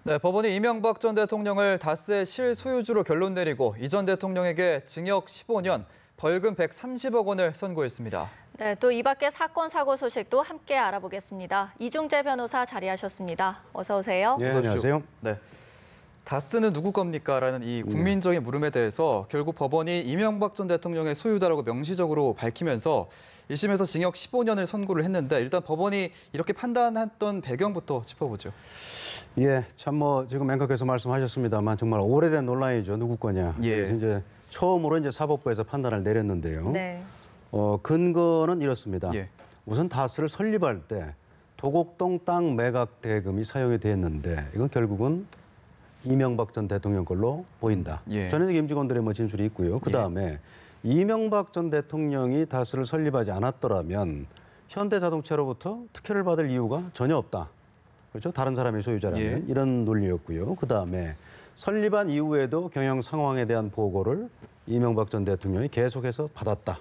네, 법원이 이명박 전 대통령을 다스의 실소유주로 결론 내리고 이 전 대통령에게 징역 15년, 벌금 130억 원을 선고했습니다. 네, 또 이 밖의 사건, 사고 소식도 함께 알아보겠습니다. 이중재 변호사 자리하셨습니다. 어서 오세요. 예, 안녕하세요. 네. 다스는 누구 겁니까? 라는 이 국민적인 물음에 대해서 결국 법원이 이명박 전 대통령의 소유다라고 명시적으로 밝히면서 1심에서 징역 15년을 선고를 했는데 일단 법원이 이렇게 판단했던 배경부터 짚어보죠. 예, 참 지금 앵커께서 말씀하셨습니다만 정말 오래된 논란이죠. 누구 거냐. 예. 그래서 이제 처음으로 이제 사법부에서 판단을 내렸는데요. 네. 근거는 이렇습니다. 예. 우선 다스를 설립할 때 도곡동 땅 매각 대금이 사용이 됐는데 이건 결국은 이명박 전 대통령 걸로 보인다. 예. 전현직 임직원들의 진술이 있고요. 그다음에 이명박 전 대통령이 다스를 설립하지 않았더라면 현대자동차로부터 특혜를 받을 이유가 전혀 없다. 그렇죠? 다른 사람이 소유자라면 예. 이런 논리였고요. 그다음에 설립한 이후에도 경영 상황에 대한 보고를 이명박 전 대통령이 계속해서 받았다.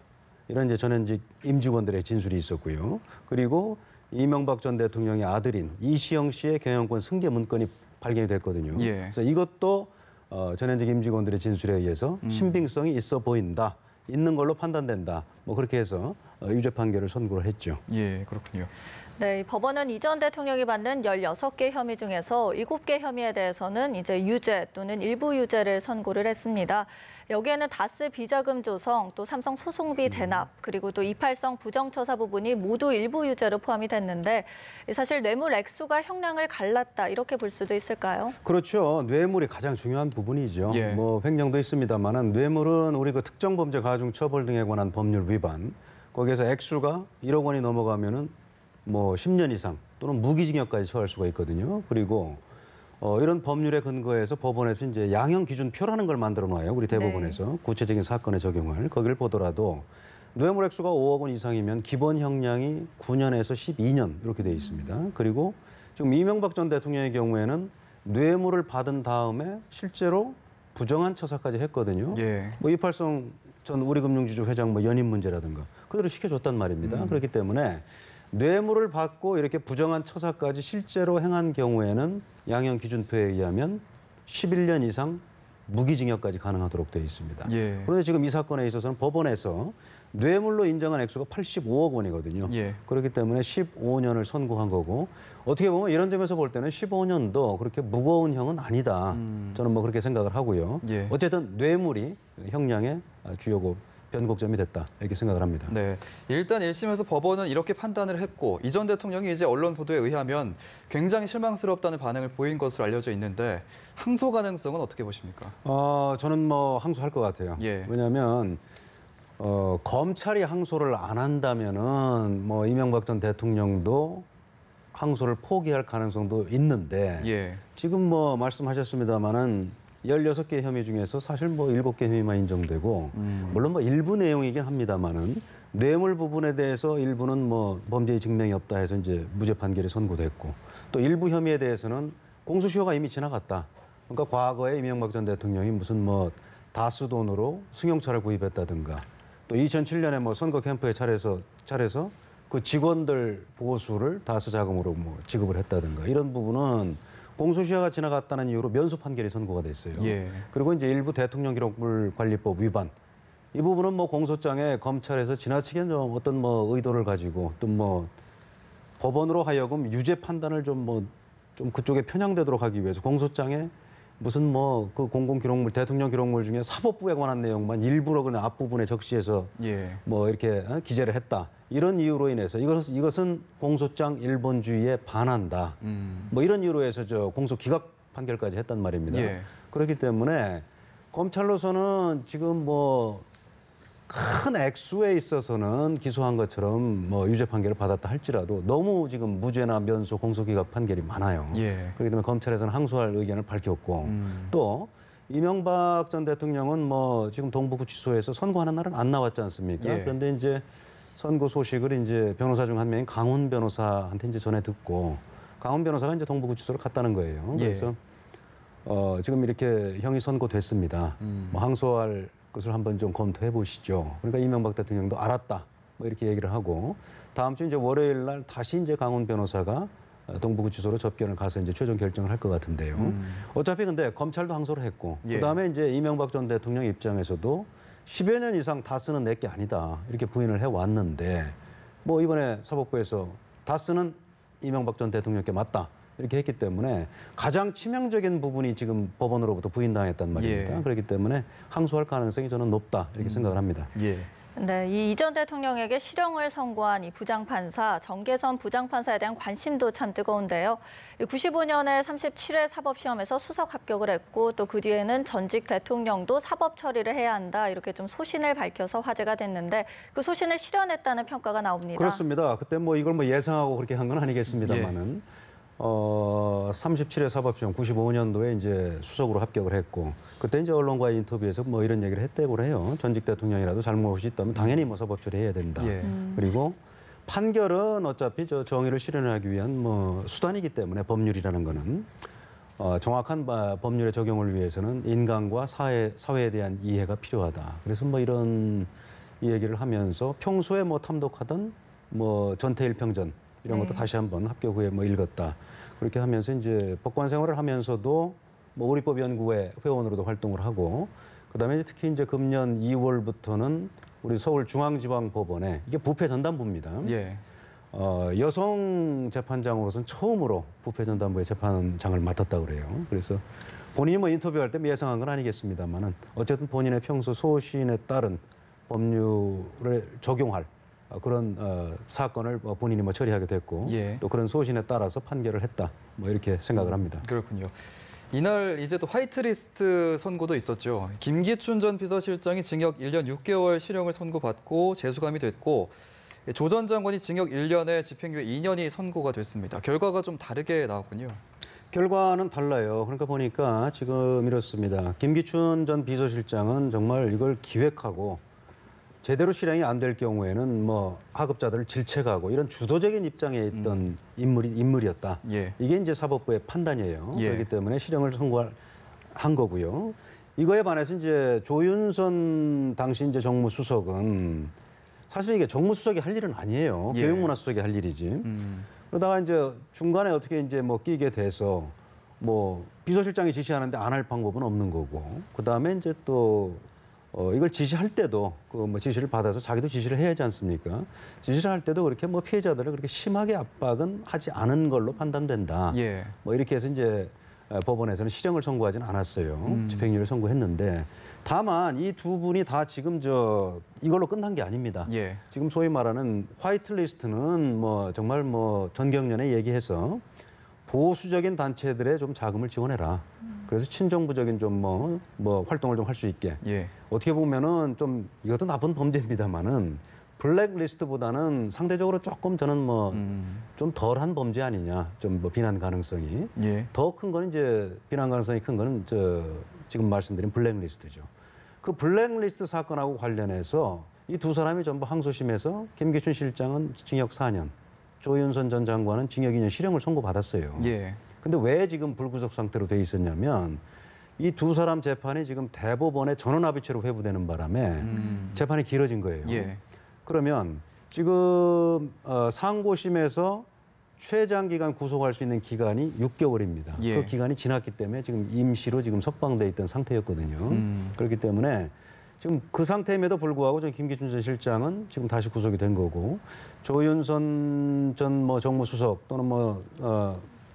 이런 이제 전현직 임직원들의 진술이 있었고요. 그리고 이명박 전 대통령의 아들인 이시영 씨의 경영권 승계 문건이 발견이 됐거든요. 예. 그래서 이것도 전현직 임직원들의 진술에 의해서 신빙성이 있어 보인다. 있는 걸로 판단된다. 그렇게 해서 유죄 판결을 선고를 했죠. 예, 그렇군요. 네, 법원은 이 전 대통령이 받는 16개 혐의 중에서 7개 혐의에 대해서는 이제 유죄 또는 일부 유죄를 선고를 했습니다. 여기에는 다스 비자금 조성, 또 삼성 소송비 대납, 그리고 또 이팔성 부정처사 부분이 모두 일부 유죄로 포함이 됐는데 사실 뇌물 액수가 형량을 갈랐다 이렇게 볼 수도 있을까요? 그렇죠. 뇌물이 가장 중요한 부분이죠. 예. 횡령도 있습니다만은 뇌물은 우리 그 특정범죄 가중처벌 등에 관한 법률 위반, 거기에서 액수가 1억 원이 넘어가면은 10년 이상 또는 무기징역까지 처할 수가 있거든요. 그리고 이런 법률에 근거해서 법원에서 이제 양형 기준표라는 걸 만들어 놔요. 우리 대법원에서 구체적인 사건에 적용을 거기를 보더라도 뇌물 액수가 5억 원 이상이면 기본 형량이 9년에서 12년 이렇게 되어 있습니다. 그리고 지금 이명박 전 대통령의 경우에는 뇌물을 받은 다음에 실제로 부정한 처사까지 했거든요. 예. 이팔성 전 우리금융지주 회장 연임 문제라든가 그대로 시켜줬단 말입니다. 그렇기 때문에 뇌물을 받고 이렇게 부정한 처사까지 실제로 행한 경우에는 양형 기준표에 의하면 11년 이상 무기징역까지 가능하도록 되어 있습니다. 예. 그런데 지금 이 사건에 있어서는 법원에서 뇌물로 인정한 액수가 85억 원이거든요. 예. 그렇기 때문에 15년을 선고한 거고 어떻게 보면 이런 점에서 볼 때는 15년도 그렇게 무거운 형은 아니다. 저는 그렇게 생각을 하고요. 예. 어쨌든 뇌물이 형량의 주요 변곡점이 됐다 이렇게 생각을 합니다. 네, 일단 1심에서 법원은 이렇게 판단을 했고 이 전 대통령이 이제 언론 보도에 의하면 굉장히 실망스럽다는 반응을 보인 것으로 알려져 있는데 항소 가능성은 어떻게 보십니까? 저는 항소할 것 같아요. 예. 왜냐하면 검찰이 항소를 안 한다면은 이명박 전 대통령도 항소를 포기할 가능성도 있는데 예. 지금 말씀하셨습니다마는 16개 혐의 중에서 사실 7개 혐의만 인정되고 물론 일부 내용이긴 합니다만은 뇌물 부분에 대해서 일부는 범죄의 증명이 없다 해서 이제 무죄 판결이 선고됐고 또 일부 혐의에 대해서는 공소시효가 이미 지나갔다. 그러니까 과거에 이명박 전 대통령이 무슨 다수 돈으로 승용차를 구입했다든가 또 2007년에 선거 캠프에 차려서 그 직원들 보수를 다수 자금으로 지급을 했다든가 이런 부분은 공소시효가 지나갔다는 이유로 면소 판결이 선고가 됐어요. 예. 그리고 이제 일부 대통령 기록물 관리법 위반 이 부분은 공소장에 검찰에서 지나치게 어떤 의도를 가지고 또 법원으로 하여금 유죄 판단을 좀 그쪽에 편향되도록 하기 위해서 공소장에 무슨 그 공공 기록물 대통령 기록물 중에 사법부에 관한 내용만 일부러 그냥 앞부분에 적시해서 예. 이렇게 기재를 했다. 이런 이유로 인해서 이것은 공소장 일본주의에 반한다. 이런 이유로 해서 공소 기각 판결까지 했단 말입니다. 예. 그렇기 때문에 검찰로서는 지금 큰 액수에 있어서는 기소한 것처럼 유죄 판결을 받았다 할지라도 너무 지금 무죄나 면소 공소 기각 판결이 많아요. 예. 그렇기 때문에 검찰에서는 항소할 의견을 밝혔고 또 이명박 전 대통령은 지금 동부구치소에서 선고하는 날은 안 나왔지 않습니까? 예. 그런데 이제 선고 소식을 이제 변호사 중 한 명인 강훈 변호사한테 이제 전해 듣고 강훈 변호사가 이제 동부구치소로 갔다는 거예요. 그래서 지금 이렇게 형이 선고됐습니다. 항소할 것을 한번 좀 검토해 보시죠. 그러니까 이명박 대통령도 알았다. 이렇게 얘기를 하고 다음 주 이제 월요일 날 다시 이제 강훈 변호사가 동부구치소로 접견을 가서 이제 최종 결정을 할 것 같은데요. 어차피 근데 검찰도 항소를 했고 예. 그다음에 이제 이명박 전 대통령 입장에서도 10여 년 이상 다스는 내 게 아니다 이렇게 부인을 해왔는데 뭐 이번에 사법부에서 다스는 이명박 전 대통령께 맞다 이렇게 했기 때문에 가장 치명적인 부분이 지금 법원으로부터 부인당했단 말입니다. 예. 그렇기 때문에 항소할 가능성이 저는 높다 이렇게 생각을 합니다. 예. 네, 이 전 대통령에게 실형을 선고한 이 부장판사, 정계선 부장판사에 대한 관심도 참 뜨거운데요. 95년에 37회 사법시험에서 수석 합격을 했고 또 그 뒤에는 전직 대통령도 사법 처리를 해야 한다 이렇게 좀 소신을 밝혀서 화제가 됐는데 그 소신을 실현했다는 평가가 나옵니다. 그렇습니다. 그때 뭐 이걸 뭐 예상하고 그렇게 한 건 아니겠습니다만은 37회 사법시험 95년도에 이제 수석으로 합격을 했고 그때 이제 언론과의 인터뷰에서 뭐 이런 얘기를 했다고 해요. 전직 대통령이라도 잘못이 있다면 당연히 뭐 사법 처리해야 된다. 예. 그리고 판결은 어차피 저 정의를 실현하기 위한 뭐 수단이기 때문에 법률이라는 거는 정확한 법률의 적용을 위해서는 인간과 사회에 대한 이해가 필요하다. 그래서 뭐 이런 이 얘기를 하면서 평소에 뭐 탐독하던 뭐 전태일평전 이런 것도 네. 다시 한번 합격 후에 뭐 읽었다. 그렇게 하면서 이제 법관 생활을 하면서도 뭐 우리법연구회 회원으로도 활동을 하고 그다음에 이제 특히 이제 금년 2월부터는 우리 서울중앙지방법원에 이게 부패 전담부입니다. 예. 여성 재판장으로서는 처음으로 부패 전담부의 재판장을 맡았다고 그래요. 그래서 본인이 뭐 인터뷰할 때 예상한 건 아니겠습니다만은 어쨌든 본인의 평소 소신에 따른 법률을 적용할 그런 사건을 본인이 뭐 처리하게 됐고 예. 또 그런 소신에 따라서 판결을 했다. 뭐 이렇게 생각을 합니다. 그렇군요. 이날 이제 또 화이트리스트 선고도 있었죠. 김기춘 전 비서실장이 징역 1년 6개월 실형을 선고받고 재수감이 됐고 조 전 장관이 징역 1년에 집행유예 2년이 선고가 됐습니다. 결과가 좀 다르게 나왔군요. 결과는 달라요. 그러니까 보니까 지금 이렇습니다. 김기춘 전 비서실장은 정말 이걸 기획하고 제대로 실행이 안 될 경우에는 뭐 하급자들을 질책하고 이런 주도적인 입장에 있던 인물이었다. 예. 이게 이제 사법부의 판단이에요. 예. 그렇기 때문에 실형을 선고한 거고요. 이거에 반해서 이제 조윤선 당시 이제 정무수석은 사실 이게 정무수석이 할 일은 아니에요. 예. 교육문화수석이 할 일이지. 그러다가 이제 중간에 어떻게 이제 뭐 끼게 돼서 뭐 비서실장이 지시하는데 안 할 방법은 없는 거고. 그 다음에 이제 또 이걸 지시할 때도 그 뭐 지시를 받아서 자기도 지시를 해야 하지 않습니까? 지시를 할 때도 그렇게 뭐 피해자들을 그렇게 심하게 압박은 하지 않은 걸로 판단된다. 예. 뭐 이렇게 해서 이제 법원에서는 실형을 선고하지는 않았어요. 집행유예를 선고했는데 다만 이 두 분이 다 지금 이걸로 끝난 게 아닙니다. 예. 지금 소위 말하는 화이트리스트는 뭐 정말 뭐 전경련에 얘기해서 보수적인 단체들의 좀 자금을 지원해라. 그래서 친정부적인 좀 뭐 활동을 좀 할 수 있게. 예. 어떻게 보면은 좀 이것도 나쁜 범죄입니다만은 블랙리스트보다는 상대적으로 조금 저는 뭐 좀 덜한 범죄 아니냐. 좀 뭐 비난 가능성이. 예. 더 큰 거는 이제 비난 가능성이 큰 거는 지금 말씀드린 블랙리스트죠. 그 블랙리스트 사건하고 관련해서 이 두 사람이 전부 항소심에서 김기춘 실장은 징역 4년, 조윤선 전 장관은 징역 2년 실형을 선고받았어요. 예. 근데 왜 지금 불구속 상태로 돼 있었냐면 이 두 사람 재판이 지금 대법원에 전원합의체로 회부되는 바람에 재판이 길어진 거예요. 예. 그러면 지금 상고심에서 최장기간 구속할 수 있는 기간이 6개월입니다. 예. 그 기간이 지났기 때문에 지금 임시로 지금 석방돼 있던 상태였거든요. 그렇기 때문에 지금 그 상태임에도 불구하고 김기춘 전 실장은 지금 다시 구속이 된 거고 조윤선 전 뭐 정무수석 또는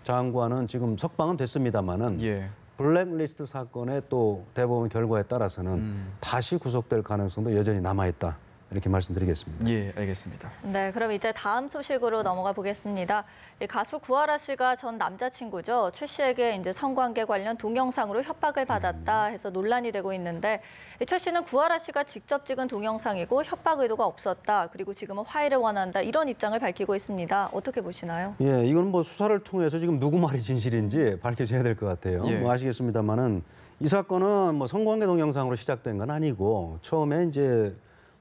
장관은 지금 석방은 됐습니다만은 예. 블랙리스트 사건의 또 대법원 결과에 따라서는 다시 구속될 가능성도 여전히 남아있다. 이렇게 말씀드리겠습니다. 예, 알겠습니다. 네, 그럼 이제 다음 소식으로 넘어가 보겠습니다. 이 가수 구하라 씨가 전 남자친구죠. 최 씨에게 이제 성관계 관련 동영상으로 협박을 받았다 해서 논란이 되고 있는데 최 씨는 구하라 씨가 직접 찍은 동영상이고 협박 의도가 없었다. 그리고 지금은 화해를 원한다. 이런 입장을 밝히고 있습니다. 어떻게 보시나요? 예, 이건 뭐 수사를 통해서 지금 누구 말이 진실인지 밝혀져야 될 것 같아요. 예. 뭐 아시겠습니다만은 이 사건은 뭐 성관계 동영상으로 시작된 건 아니고 처음에 이제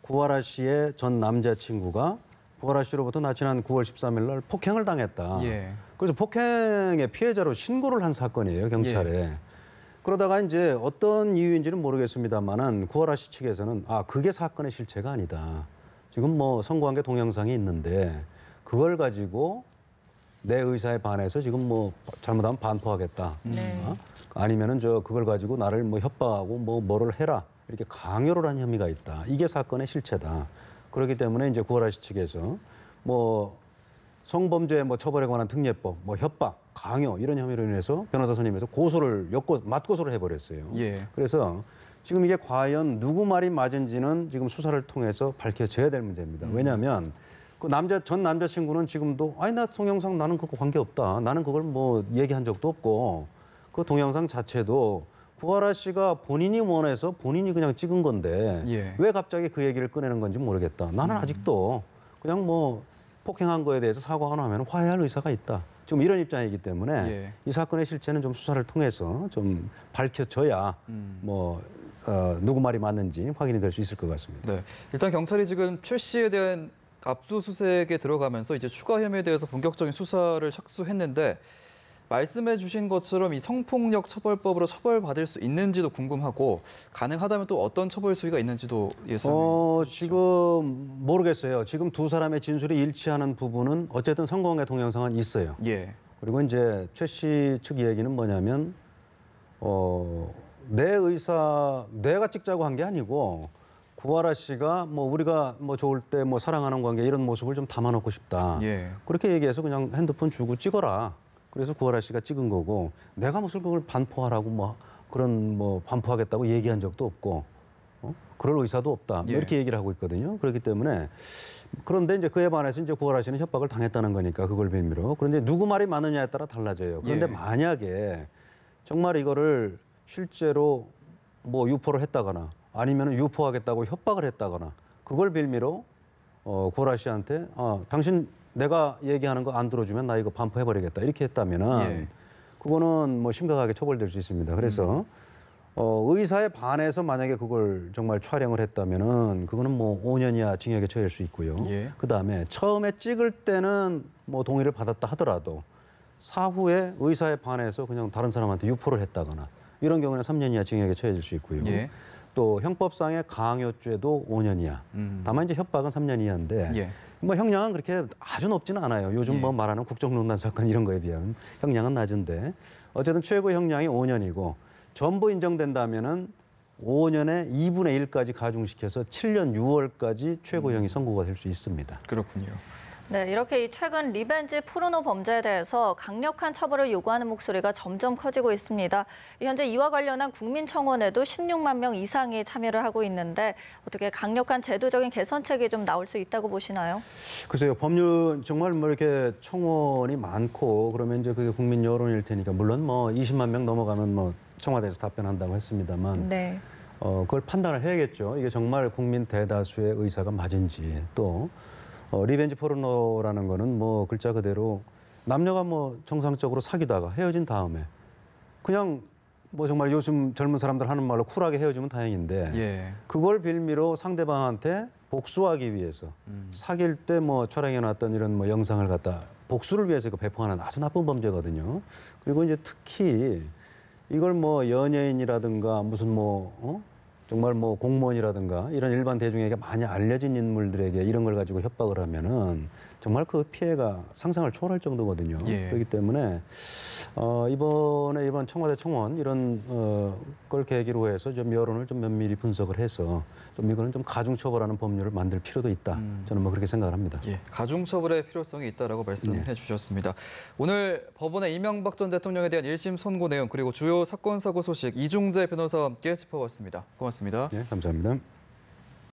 구하라 씨의 전 남자친구가 구하라 씨로부터 지난 9월 13일 날 폭행을 당했다. 예. 그래서 폭행의 피해자로 신고를 한 사건이에요, 경찰에. 그러다가 이제 어떤 이유인지는 모르겠습니다만은 구하라 씨 측에서는 그게 사건의 실체가 아니다. 지금 뭐 성관계 동영상이 있는데 그걸 가지고 내 의사에 반해서 지금 뭐 잘못하면 반포하겠다. 네. 아니면은 그걸 가지고 나를 뭐 협박하고 뭐를 해라. 이렇게 강요를 한 혐의가 있다. 이게 사건의 실체다. 그렇기 때문에 이제 구하라씨 측에서 뭐 성범죄 뭐 처벌에 관한 특례법, 뭐 협박, 강요 이런 혐의로 인해서 변호사 선임해서 맞고소를 해버렸어요. 예. 그래서 지금 이게 과연 누구 말이 맞은지는 지금 수사를 통해서 밝혀져야 될 문제입니다. 왜냐하면 그 전 남자친구는 지금도 아니 나 동영상 나는 그거 관계 없다. 나는 그걸 뭐 얘기한 적도 없고 그 동영상 자체도 구하라 씨가 본인이 원해서 본인이 그냥 찍은 건데 예. 왜 갑자기 그 얘기를 꺼내는 건지 모르겠다. 나는 아직도 그냥 뭐 폭행한 거에 대해서 사과 안 하면 화해할 의사가 있다. 지금 이런 입장이기 때문에 예. 이 사건의 실체는 좀 수사를 통해서 좀 밝혀져야 누구 말이 맞는지 확인이 될 수 있을 것 같습니다. 네. 일단 경찰이 지금 최 씨에 대한 압수수색에 들어가면서 이제 추가 혐의에 대해서 본격적인 수사를 착수했는데 말씀해 주신 것처럼 이 성폭력 처벌법으로 처벌받을 수 있는지도 궁금하고 가능하다면 또 어떤 처벌 수위가 있는지도 예상해 주시죠. 지금 모르겠어요. 지금 두 사람의 진술이 일치하는 부분은 어쨌든 성공의 동영상은 있어요. 예. 그리고 이제 최 씨 측 얘기는 뭐냐면 내가 찍자고 한 게 아니고 구하라 씨가 뭐 우리가 뭐 좋을 때 뭐 사랑하는 관계 이런 모습을 좀 담아놓고 싶다. 예. 그렇게 얘기해서 그냥 핸드폰 주고 찍어라. 그래서 구하라 씨가 찍은 거고 내가 무슨 그걸 반포하라고 뭐 그런 뭐 반포하겠다고 얘기한 적도 없고 그럴 의사도 없다. 뭐 예. 이렇게 얘기를 하고 있거든요. 그렇기 때문에 그런데 이제 그에 반해서 이제 구하라 씨는 협박을 당했다는 거니까 그걸 빌미로. 그런데 누구 말이 맞느냐에 따라 달라져요. 그런데 예. 만약에 정말 이거를 실제로 뭐 유포를 했다거나 아니면 유포하겠다고 협박을 했다거나 그걸 빌미로 구하라 씨한테 당신 내가 얘기하는 거 안 들어주면 나 이거 반포해버리겠다 이렇게 했다면은 예. 그거는 뭐 심각하게 처벌될 수 있습니다. 그래서 의사에 반해서 만약에 그걸 정말 촬영을 했다면은 그거는 뭐 5년 이하 징역에 처해질 수 있고요. 예. 그다음에 처음에 찍을 때는 뭐 동의를 받았다 하더라도 사후에 의사에 반해서 그냥 다른 사람한테 유포를 했다거나 이런 경우는 3년 이하 징역에 처해질 수 있고요. 예. 또 형법상의 강요죄도 5년 이하. 다만 이제 협박은 3년 이하인데 예. 뭐 형량은 그렇게 아주 높지는 않아요. 요즘 예. 뭐 말하는 국정농단 사건 이런 거에 비하면 형량은 낮은데 어쨌든 최고 형량이 5년이고 전부 인정된다면은 5년에 2분의 1까지 가중시켜서 7년 6월까지 최고형이 선고가 될 수 있습니다. 그렇군요. 네, 이렇게 이 최근 리벤지 포르노 범죄에 대해서 강력한 처벌을 요구하는 목소리가 점점 커지고 있습니다. 현재 이와 관련한 국민청원에도 16만 명 이상이 참여를 하고 있는데 어떻게 강력한 제도적인 개선책이 좀 나올 수 있다고 보시나요? 글쎄요, 법률 정말 뭐 이렇게 청원이 많고 그러면 이제 그게 국민 여론일 테니까 물론 뭐 20만 명 넘어가면 뭐 청와대에서 답변한다고 했습니다만 네. 그걸 판단을 해야겠죠. 이게 정말 국민 대다수의 의사가 맞은지 또 리벤지 포르노라는 거는 뭐 글자 그대로 남녀가 뭐 정상적으로 사귀다가 헤어진 다음에 그냥 뭐 정말 요즘 젊은 사람들 하는 말로 쿨하게 헤어지면 다행인데 예. 그걸 빌미로 상대방한테 복수하기 위해서 사귈 때 뭐 촬영해놨던 이런 뭐 영상을 갖다 복수를 위해서 배포하는 아주 나쁜 범죄거든요. 그리고 이제 특히 이걸 뭐 연예인이라든가 무슨 뭐 정말 뭐 공무원이라든가 이런 일반 대중에게 많이 알려진 인물들에게 이런 걸 가지고 협박을 하면은 정말 그 피해가 상상을 초월할 정도거든요. 예. 그렇기 때문에 이번 청와대 청원 이런 걸 계기로 해서 좀 여론을 좀 면밀히 분석을 해서 좀 이거는 좀 가중 처벌하는 법률을 만들 필요도 있다. 저는 뭐 그렇게 생각을 합니다. 예, 가중 처벌의 필요성이 있다라고 말씀해 주셨습니다. 오늘 법원의 이명박 전 대통령에 대한 1심 선고 내용 그리고 주요 사건 사고 소식 이중재 변호사와 함께 짚어봤습니다. 고맙습니다. 네, 감사합니다.